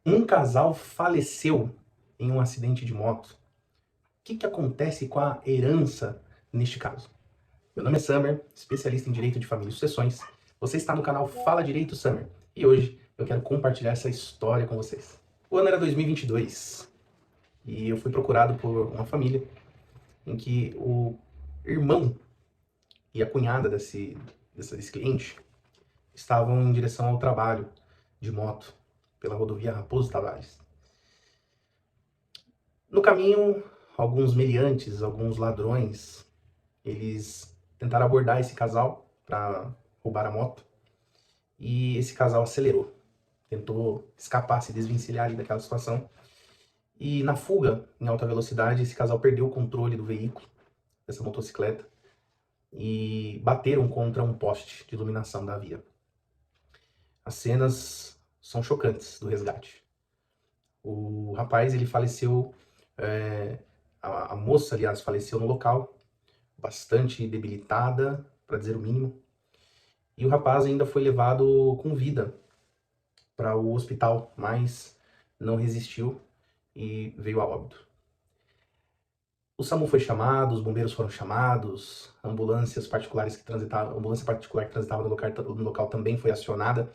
Um casal faleceu em um acidente de moto. O que acontece com a herança neste caso? Meu nome é Summer, especialista em Direito de Família e Sucessões. Você está no canal Fala Direito Summer e hoje eu quero compartilhar essa história com vocês. O ano era 2022 e eu fui procurado por uma família em que o irmão e a cunhada desse cliente estavam em direção ao trabalho de moto pela rodovia Raposo Tavares. No caminho, alguns meliantes, alguns ladrões, eles tentaram abordar esse casal para roubar a moto e esse casal acelerou, tentou escapar, se desvencilhar ali daquela situação. E na fuga, em alta velocidade, esse casal perdeu o controle do veículo, dessa motocicleta, e bateram contra um poste de iluminação da via. As cenas são chocantes do resgate. O rapaz, ele faleceu, a moça, aliás, faleceu no local, bastante debilitada, para dizer o mínimo. E o rapaz ainda foi levado com vida para o hospital, mas não resistiu e veio a óbito. O SAMU foi chamado, os bombeiros foram chamados, ambulância particular que transitava no local também foi acionada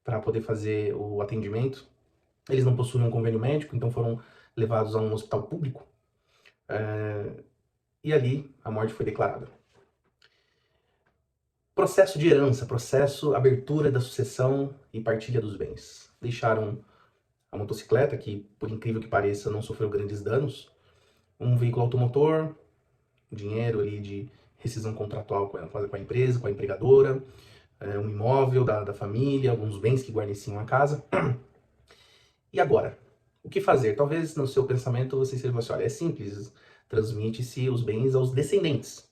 para poder fazer o atendimento. Eles não possuíam um convênio médico, então foram levados a um hospital público. E ali a morte foi declarada. Processo de herança, processo, abertura da sucessão e partilha dos bens. Deixaram a motocicleta, que por incrível que pareça não sofreu grandes danos, um veículo automotor, dinheiro ali de rescisão contratual com a empresa, com a empregadora, um imóvel da família, alguns bens que guarneciam a casa. E agora? O que fazer? Talvez no seu pensamento você seja assim, olha, é simples, transmite-se os bens aos descendentes.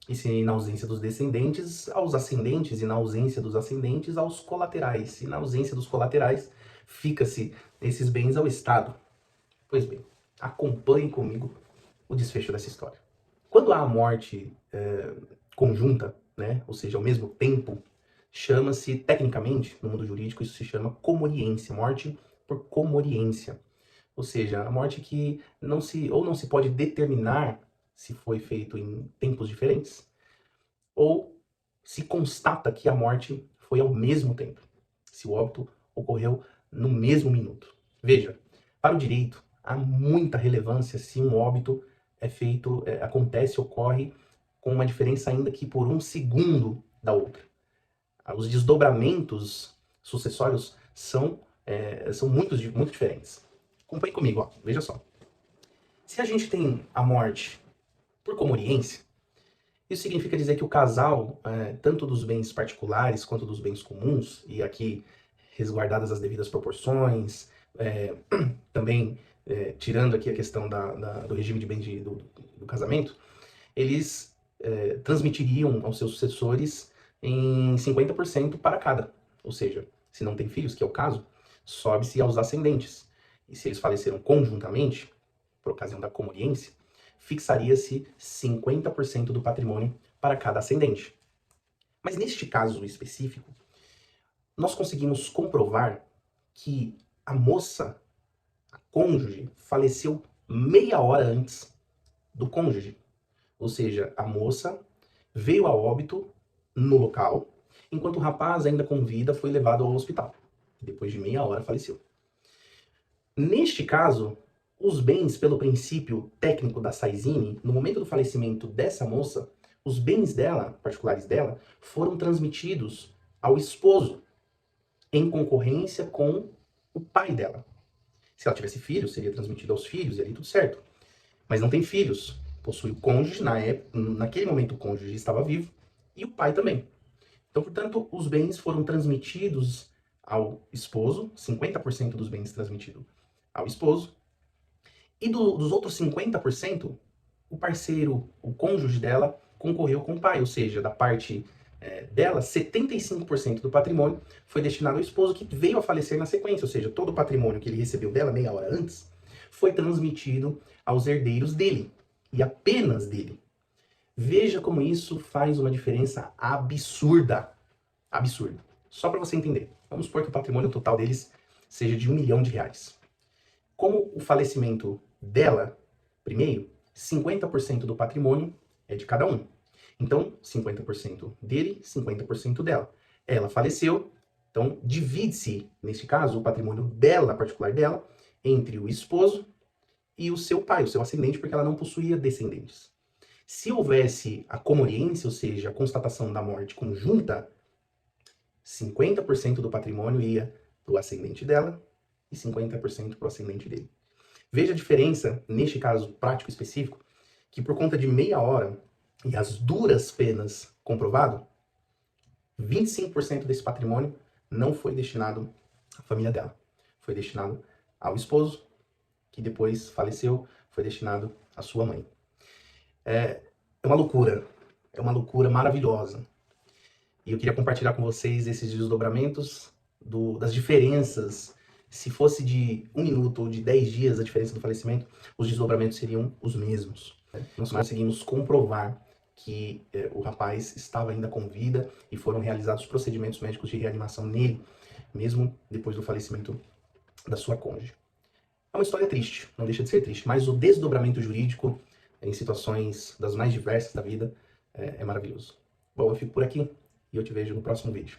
E se na ausência dos descendentes, aos ascendentes, e na ausência dos ascendentes, aos colaterais. E na ausência dos colaterais, fica-se esses bens ao Estado. Pois bem, acompanhe comigo o desfecho dessa história. Quando há a morte conjunta, né, ou seja, ao mesmo tempo, chama-se, tecnicamente, no mundo jurídico, isso se chama comoriência, morte por comoriência. Ou seja, a morte que não se pode determinar se foi feito em tempos diferentes, ou se constata que a morte foi ao mesmo tempo, se o óbito ocorreu no mesmo minuto. Veja, para o direito, há muita relevância se um óbito é feito, acontece, ocorre com uma diferença ainda que por um segundo da outra. Os desdobramentos sucessórios são muito diferentes. Acompanhe comigo, ó, veja só. Se a gente tem a morte por comoriência, isso significa dizer que o casal, tanto dos bens particulares quanto dos bens comuns, e aqui resguardadas as devidas proporções, também tirando aqui a questão do regime de bens do casamento, eles transmitiriam aos seus sucessores em 50% para cada. Ou seja, se não tem filhos, que é o caso, sobe-se aos ascendentes. E se eles faleceram conjuntamente, por ocasião da comoriência, fixaria-se 50% do patrimônio para cada ascendente. Mas neste caso específico, nós conseguimos comprovar que a moça, a cônjuge, faleceu meia hora antes do cônjuge. Ou seja, a moça veio a óbito no local, enquanto o rapaz, ainda com vida, foi levado ao hospital. Depois de meia hora, faleceu. Neste caso, os bens, pelo princípio técnico da Saizine, no momento do falecimento dessa moça, os bens dela, particulares dela, foram transmitidos ao esposo, em concorrência com o pai dela. Se ela tivesse filhos, seria transmitido aos filhos, e ali tudo certo. Mas não tem filhos. Possui o cônjuge, naquele momento o cônjuge estava vivo, e o pai também. Então, portanto, os bens foram transmitidos ao esposo, 50% dos bens transmitidos ao esposo, e dos outros 50%, o parceiro, o cônjuge dela, concorreu com o pai, ou seja, da parte dela, 75% do patrimônio foi destinado ao esposo, que veio a falecer na sequência, ou seja, todo o patrimônio que ele recebeu dela meia hora antes, foi transmitido aos herdeiros dele, e apenas dele. Veja como isso faz uma diferença absurda. Absurda. Só para você entender. Vamos supor que o patrimônio total deles seja de R$ 1 milhão. Como o falecimento dela, primeiro, 50% do patrimônio é de cada um. Então, 50% dele, 50% dela. Ela faleceu, então divide-se, neste caso, o patrimônio dela, particular dela, entre o esposo e o seu pai, o seu ascendente, porque ela não possuía descendentes. Se houvesse a comoriência, ou seja, a constatação da morte conjunta, 50% do patrimônio ia para o ascendente dela e 50% para o ascendente dele. Veja a diferença, neste caso prático específico, que por conta de meia hora e as duras penas comprovado, 25% desse patrimônio não foi destinado à família dela. Foi destinado ao esposo, que depois faleceu, foi destinado à sua mãe. É uma loucura maravilhosa. E eu queria compartilhar com vocês esses desdobramentos das diferenças. Se fosse de 1 minuto ou de 10 dias a diferença do falecimento, os desdobramentos seriam os mesmos. Nós conseguimos comprovar que o rapaz estava ainda com vida e foram realizados procedimentos médicos de reanimação nele, mesmo depois do falecimento da sua cônjuge. É uma história triste, não deixa de ser triste, mas o desdobramento jurídico em situações das mais diversas da vida é maravilhoso. Bom, eu fico por aqui e eu te vejo no próximo vídeo.